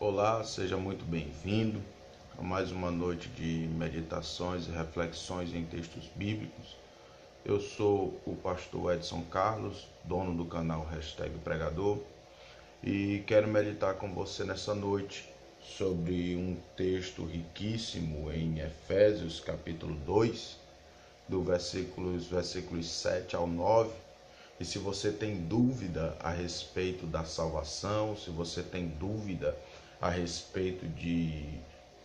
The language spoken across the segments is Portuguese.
Olá, seja muito bem-vindo a mais uma noite de meditações e reflexões em textos bíblicos. Eu sou o pastor Edson Carlos, dono do canal #Pregador, e quero meditar com você nessa noite sobre um texto riquíssimo em Efésios capítulo 2, do versículos 7 ao 9. E se você tem dúvida a respeito da salvação, se você tem dúvida a respeito de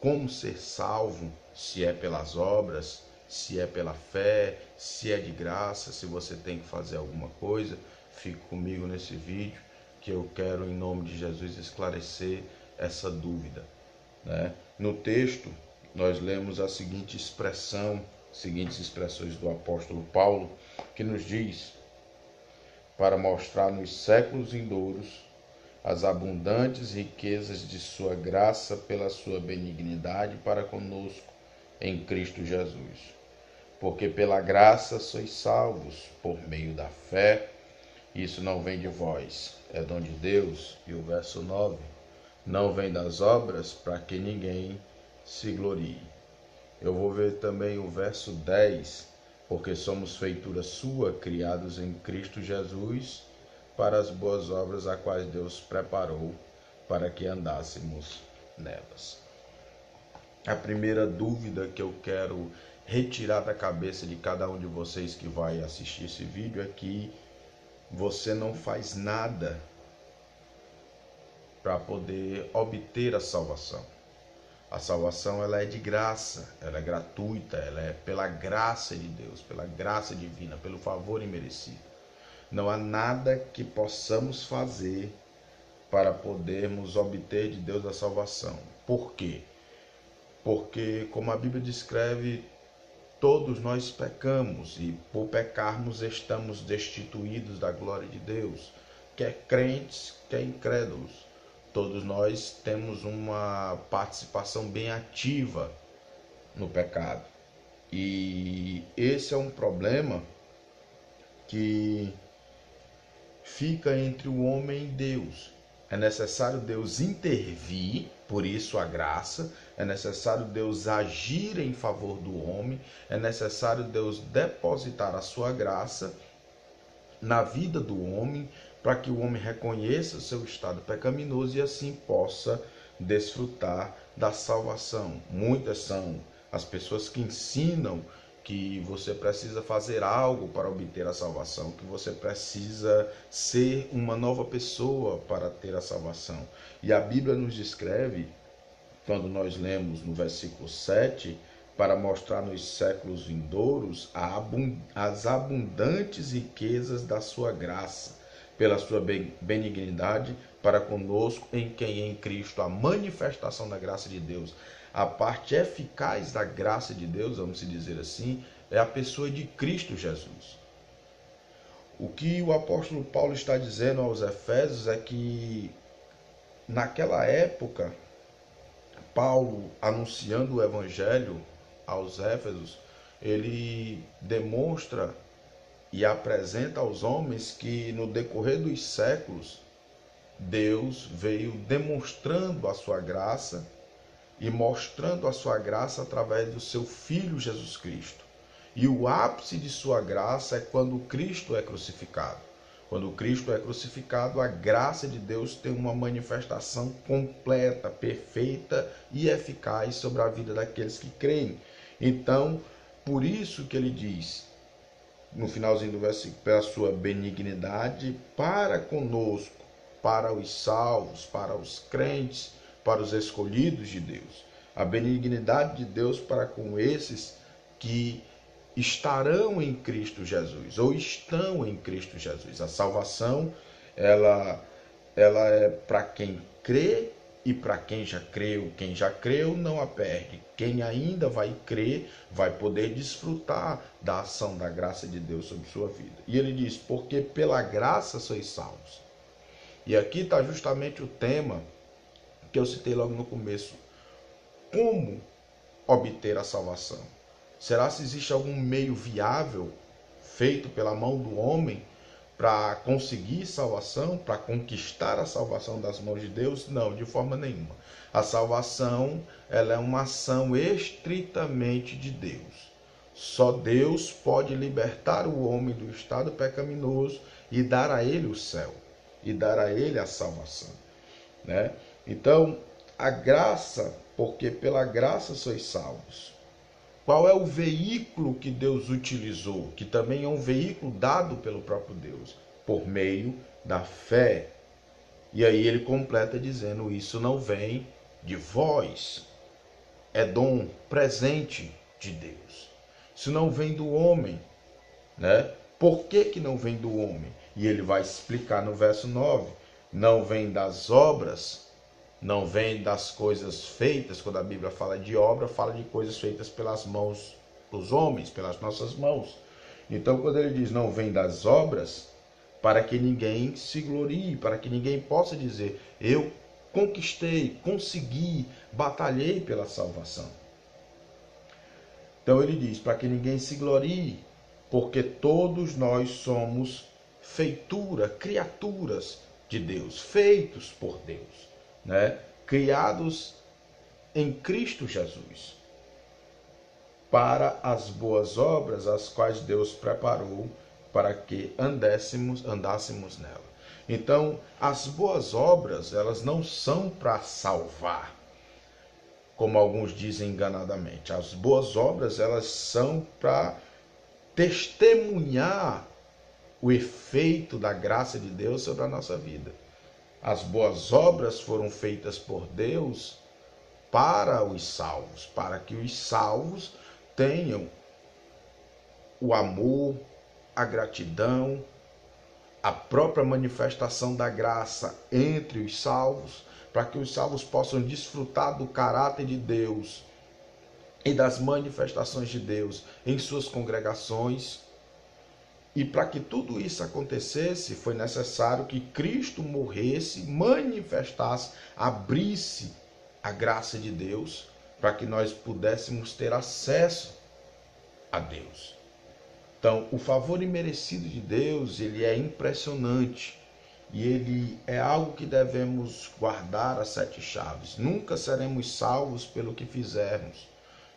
como ser salvo, se é pelas obras, se é pela fé, se é de graça, se você tem que fazer alguma coisa, fique comigo nesse vídeo que eu quero, em nome de Jesus, esclarecer essa dúvida, né? No texto, nós lemos a seguinte seguintes expressões do apóstolo Paulo, que nos diz: para mostrar nos séculos vindouros as abundantes riquezas de sua graça pela sua benignidade para conosco em Cristo Jesus. Porque pela graça sois salvos por meio da fé. Isso não vem de vós, é dom de Deus. E o verso 9, não vem das obras para que ninguém se glorie. Eu vou ver também o verso 10, porque somos feitura sua, criados em Cristo Jesus, para as boas obras a quais Deus preparou para que andássemos nelas. A primeira dúvida que eu quero retirar da cabeça de cada um de vocês que vai assistir esse vídeo é que você não faz nada para poder obter a salvação. A salvação ela é de graça, ela é gratuita, ela é pela graça de Deus, pela graça divina, pelo favor imerecido. Não há nada que possamos fazer para podermos obter de Deus a salvação. Por quê? Porque, como a Bíblia descreve, todos nós pecamos e por pecarmos estamos destituídos da glória de Deus, quer crentes, quer incrédulos. Todos nós temos uma participação bem ativa no pecado. E esse é um problema que fica entre o homem e Deus. É necessário Deus intervir, por isso a graça, é necessário Deus agir em favor do homem, é necessário Deus depositar a sua graça na vida do homem, para que o homem reconheça seu estado pecaminoso e assim possa desfrutar da salvação. Muitas são as pessoas que ensinam que você precisa fazer algo para obter a salvação, que você precisa ser uma nova pessoa para ter a salvação. E a Bíblia nos descreve, quando nós lemos no versículo 7, para mostrar nos séculos vindouros as abundantes riquezas da sua graça, pela sua benignidade para conosco, em quem em Cristo a manifestação da graça de Deus. A parte eficaz da graça de Deus, vamos dizer assim, é a pessoa de Cristo Jesus. O que o apóstolo Paulo está dizendo aos Efésios é que naquela época, Paulo, anunciando o evangelho aos Éfesos, ele demonstra e apresenta aos homens que no decorrer dos séculos, Deus veio demonstrando a sua graça e mostrando a sua graça através do seu Filho Jesus Cristo. E o ápice de sua graça é quando Cristo é crucificado. Quando Cristo é crucificado, a graça de Deus tem uma manifestação completa, perfeita e eficaz sobre a vida daqueles que creem. Então, por isso que ele diz, no finalzinho do versículo, pela sua benignidade para conosco, para os salvos, para os crentes, para os escolhidos de Deus. A benignidade de Deus para com esses que estarão em Cristo Jesus, ou estão em Cristo Jesus. A salvação, ela é para quem crê e para quem já creu. Quem já creu não a perde. Quem ainda vai crer vai poder desfrutar da ação da graça de Deus sobre sua vida. E ele diz, porque pela graça sois salvos. E aqui está justamente o tema que eu citei logo no começo. Como obter a salvação? Será se existe algum meio viável feito pela mão do homem para conseguir salvação, para conquistar a salvação das mãos de Deus? Não, de forma nenhuma. A salvação, ela é uma ação estritamente de Deus. Só Deus pode libertar o homem do estado pecaminoso e dar a ele o céu, e dar a ele a salvação, né? Então, a graça, porque pela graça sois salvos. Qual é o veículo que Deus utilizou? Que também é um veículo dado pelo próprio Deus, por meio da fé. E aí ele completa dizendo, isso não vem de vós, é dom presente de Deus. Isso não vem do homem, né? Por que não vem do homem? E ele vai explicar no verso 9, não vem das obras, não vem das coisas feitas. Quando a Bíblia fala de obra, fala de coisas feitas pelas mãos dos homens, pelas nossas mãos. Então, quando ele diz não vem das obras, para que ninguém se glorie, para que ninguém possa dizer, eu conquistei, consegui, batalhei pela salvação. Então ele diz, para que ninguém se glorie, porque todos nós somos feitura, criaturas de Deus, feitos por Deus, né? Criados em Cristo Jesus, para as boas obras, as quais Deus preparou para que andássemos nela. Então, as boas obras, elas não são para salvar, como alguns dizem enganadamente. As boas obras, elas são para testemunhar o efeito da graça de Deus sobre a nossa vida. As boas obras foram feitas por Deus para os salvos, para que os salvos tenham o amor, a gratidão, a própria manifestação da graça entre os salvos, para que os salvos possam desfrutar do caráter de Deus e das manifestações de Deus em suas congregações. E para que tudo isso acontecesse, foi necessário que Cristo morresse, manifestasse, abrisse a graça de Deus, para que nós pudéssemos ter acesso a Deus. Então, o favor imerecido de Deus, ele é impressionante. E ele é algo que devemos guardar às 7 chaves. Nunca seremos salvos pelo que fizermos.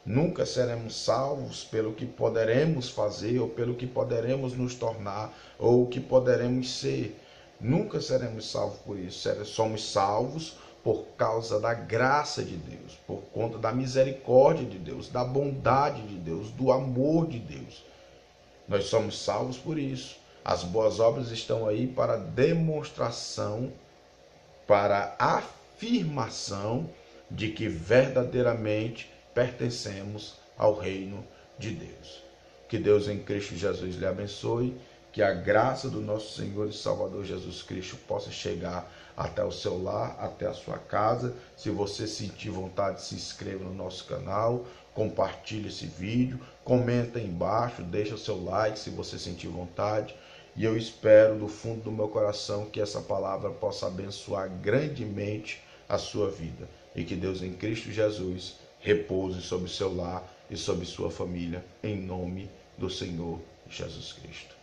Nunca seremos salvos pelo que poderemos fazer, ou pelo que poderemos nos tornar, ou o que poderemos ser. Nunca seremos salvos por isso. Somos salvos por causa da graça de Deus, por conta da misericórdia de Deus, da bondade de Deus, do amor de Deus. Nós somos salvos por isso. As boas obras estão aí para demonstração, para afirmação de que verdadeiramente pertencemos ao reino de Deus. Que Deus em Cristo Jesus lhe abençoe, que a graça do nosso Senhor e Salvador Jesus Cristo possa chegar até o seu lar, até a sua casa. Se você sentir vontade, se inscreva no nosso canal, compartilhe esse vídeo, comenta aí embaixo, deixa o seu like se você sentir vontade. E eu espero do fundo do meu coração que essa palavra possa abençoar grandemente a sua vida. E que Deus em Cristo Jesus repouse sobre o seu lar e sobre sua família, em nome do Senhor Jesus Cristo.